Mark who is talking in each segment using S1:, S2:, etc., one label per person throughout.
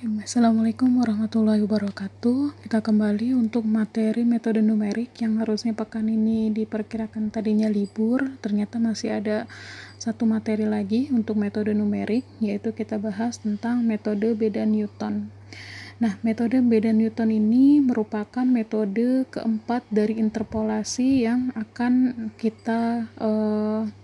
S1: Assalamualaikum warahmatullahi wabarakatuh. Kita kembali untuk materi metode numerik yang harusnya pekan ini diperkirakan tadinya libur, ternyata masih ada satu materi lagi untuk metode numerik, yaitu kita bahas tentang metode beda Newton. Nah, metode beda Newton ini merupakan metode keempat dari interpolasi yang akan kita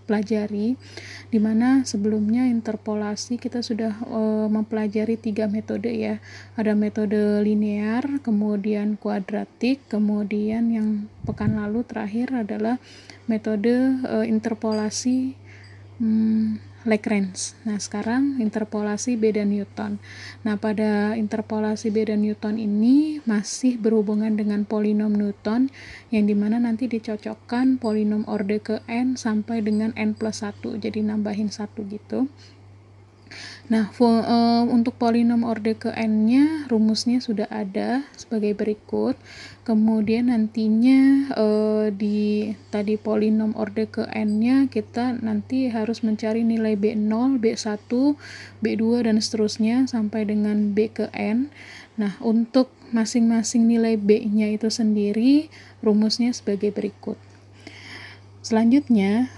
S1: pelajari, di mana sebelumnya interpolasi kita sudah mempelajari 3 metode ya. Ada metode linear, kemudian kuadratik, kemudian yang pekan lalu terakhir adalah metode interpolasi Lagrange. Nah, sekarang interpolasi beda Newton. Nah, pada interpolasi beda Newton ini masih berhubungan dengan polinom Newton, yang dimana nanti dicocokkan polinom orde ke n sampai dengan n plus 1, jadi nambahin 1 gitu. Nah, untuk polinom orde ke n-nya rumusnya sudah ada sebagai berikut. Kemudian nantinya di tadi polinom orde ke n-nya kita nanti harus mencari nilai B0, B1, B2 dan seterusnya sampai dengan B ke n. Nah, untuk masing-masing nilai B-nya itu sendiri rumusnya sebagai berikut. Selanjutnya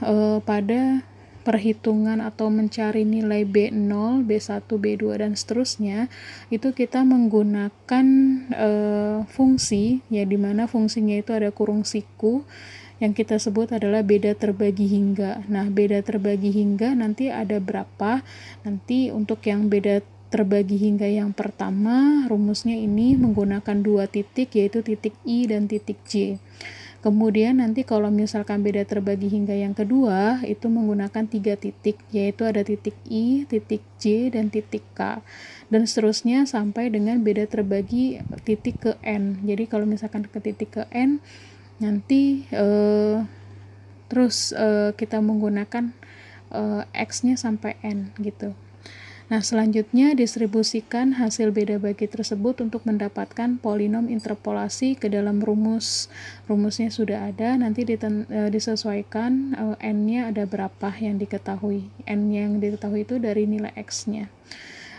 S1: pada perhitungan atau mencari nilai B0, B1, B2 dan seterusnya itu kita menggunakan fungsi ya, dimana fungsinya itu ada kurung siku yang kita sebut adalah beda terbagi hingga. Nah, beda terbagi hingga nanti ada berapa? Nanti untuk yang beda terbagi hingga yang pertama rumusnya ini menggunakan 2 titik, yaitu titik I dan titik J. Kemudian nanti kalau misalkan beda terbagi hingga yang kedua itu menggunakan 3 titik, yaitu ada titik I, titik J, dan titik K, dan seterusnya sampai dengan beda terbagi titik ke N. Jadi kalau misalkan ke titik ke N nanti terus kita menggunakan X-nya sampai N gitu. Nah, selanjutnya distribusikan hasil beda bagi tersebut untuk mendapatkan polinom interpolasi ke dalam rumus. Rumusnya sudah ada, nanti disesuaikan n-nya ada berapa yang diketahui. N yang diketahui itu dari nilai x-nya.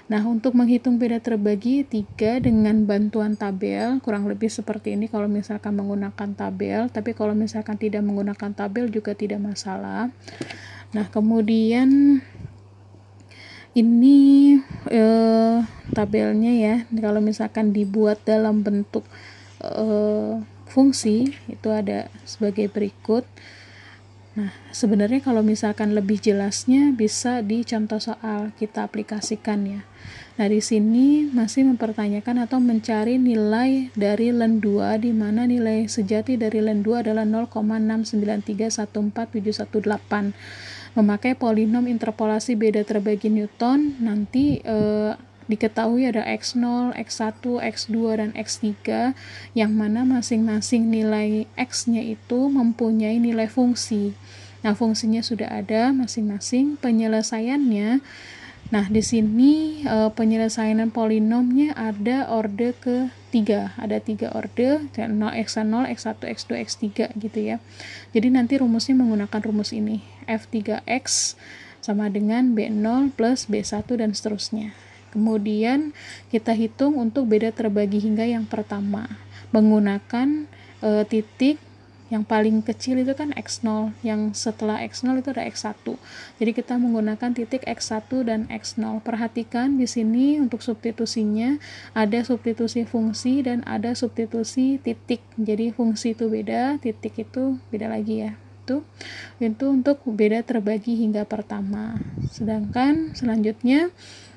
S1: Nah, untuk menghitung beda terbagi 3 dengan bantuan tabel, kurang lebih seperti ini kalau misalkan menggunakan tabel, tapi kalau misalkan tidak menggunakan tabel juga tidak masalah. Nah, kemudian ini tabelnya ya, kalau misalkan dibuat dalam bentuk fungsi itu ada sebagai berikut. Nah, sebenarnya kalau misalkan lebih jelasnya bisa di contoh soal kita aplikasikan ya. Nah, di sini masih mempertanyakan atau mencari nilai dari len 2, di mana nilai sejati dari len 2 adalah 0,693147118. Memakai polinom interpolasi beda terbagi Newton, nanti diketahui ada X0, X1, X2, dan X3, yang mana masing-masing nilai X-nya itu mempunyai nilai fungsi. Nah, fungsinya sudah ada masing-masing. Penyelesaiannya, nah di sini penyelesaian polinomnya ada orde ke-3, ada 3 orde, 0, X0, X1, X2, X3 gitu ya. Jadi nanti rumusnya menggunakan rumus ini, F3X sama dengan B0 plus B1 dan seterusnya. Kemudian kita hitung untuk beda terbagi hingga yang pertama menggunakan titik yang paling kecil itu kan X0, yang setelah X0 itu ada X1. Jadi kita menggunakan titik X1 dan X0. Perhatikan di sini untuk substitusinya ada substitusi fungsi dan ada substitusi titik. Jadi fungsi itu beda, titik itu beda lagi ya. Itu untuk beda terbagi hingga pertama. Sedangkan selanjutnya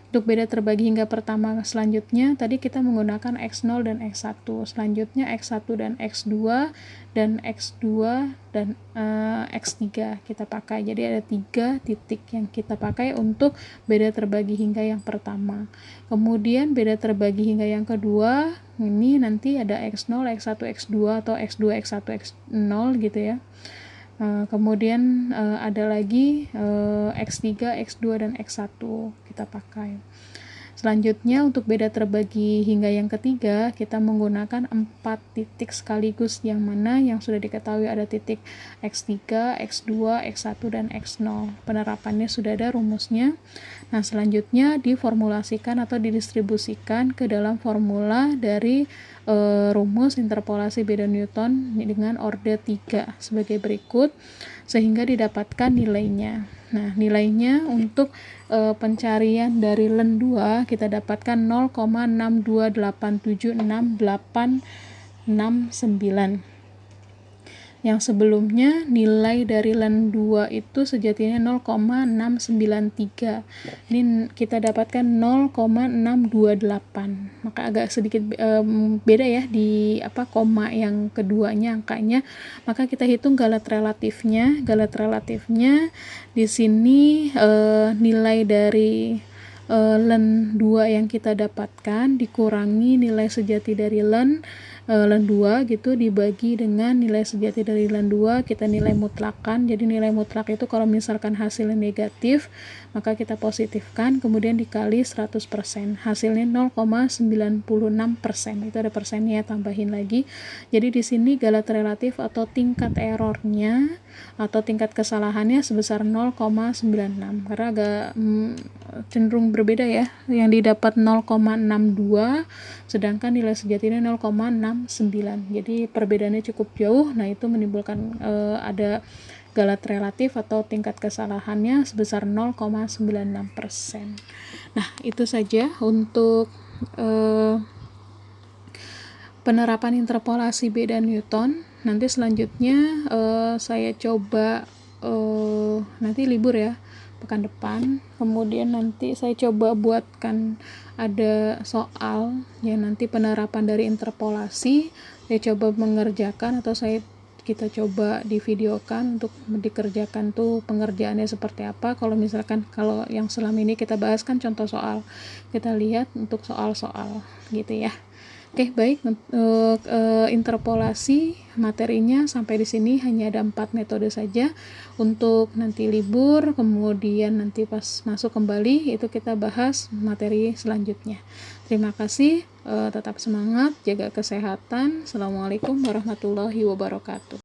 S1: untuk beda terbagi hingga pertama selanjutnya tadi kita menggunakan X0 dan X1. Selanjutnya X1 dan X2 dan X2 dan X3 kita pakai. Jadi ada 3 titik yang kita pakai untuk beda terbagi hingga yang pertama. Kemudian beda terbagi hingga yang kedua ini nanti ada X0, X1, X2 atau X2, X1, X0 gitu ya. Kemudian ada lagi X3, X2, dan X1 kita pakai. selanjutnya untuk beda terbagi hingga yang ketiga, kita menggunakan 4 titik sekaligus, yang mana yang sudah diketahui ada titik X3, X2, X1, dan X0. Penerapannya sudah ada rumusnya. Nah, selanjutnya diformulasikan atau didistribusikan ke dalam formula dari rumus interpolasi beda Newton dengan orde 3 sebagai berikut, sehingga didapatkan nilainya. Nah, nilainya untuk pencarian dari len 2 kita dapatkan 0,62876869. Yang sebelumnya nilai dari len 2 itu sejatinya 0,693. Ini kita dapatkan 0,628. Maka agak sedikit beda ya di koma yang keduanya angkanya. Maka kita hitung galat relatifnya. Galat relatifnya di sini nilai dari len 2 yang kita dapatkan dikurangi nilai sejati dari len 2 gitu, dibagi dengan nilai sejati dari len 2, kita nilai mutlakan. Jadi nilai mutlak itu kalau misalkan hasilnya negatif, maka kita positifkan, kemudian dikali 100%, hasilnya 0,96%. Itu ada persennya, tambahin lagi. Jadi di sini galat relatif atau tingkat errornya atau tingkat kesalahannya sebesar 0,96, karena agak cenderung berbeda ya. Yang didapat 0,62, sedangkan nilai sejatinya 0,69. Jadi perbedaannya cukup jauh. Nah, itu menimbulkan ada galat relatif atau tingkat kesalahannya sebesar 0,96%. Nah, itu saja untuk penerapan interpolasi beda Newton. Nanti selanjutnya saya coba nanti libur ya, pekan depan. Kemudian nanti saya coba buatkan ada soal yang nanti penerapan dari interpolasi. Saya coba mengerjakan atau kita coba divideokan untuk dikerjakan tuh pengerjaannya seperti apa. Kalau misalkan kalau yang selama ini kita bahas kan contoh soal, kita lihat untuk soal-soal gitu ya. Oke, baik. Untuk interpolasi materinya sampai di sini, hanya ada 4 metode saja. Untuk nanti libur, kemudian nanti pas masuk kembali itu kita bahas materi selanjutnya. Terima kasih, tetap semangat, jaga kesehatan. Assalamualaikum warahmatullahi wabarakatuh.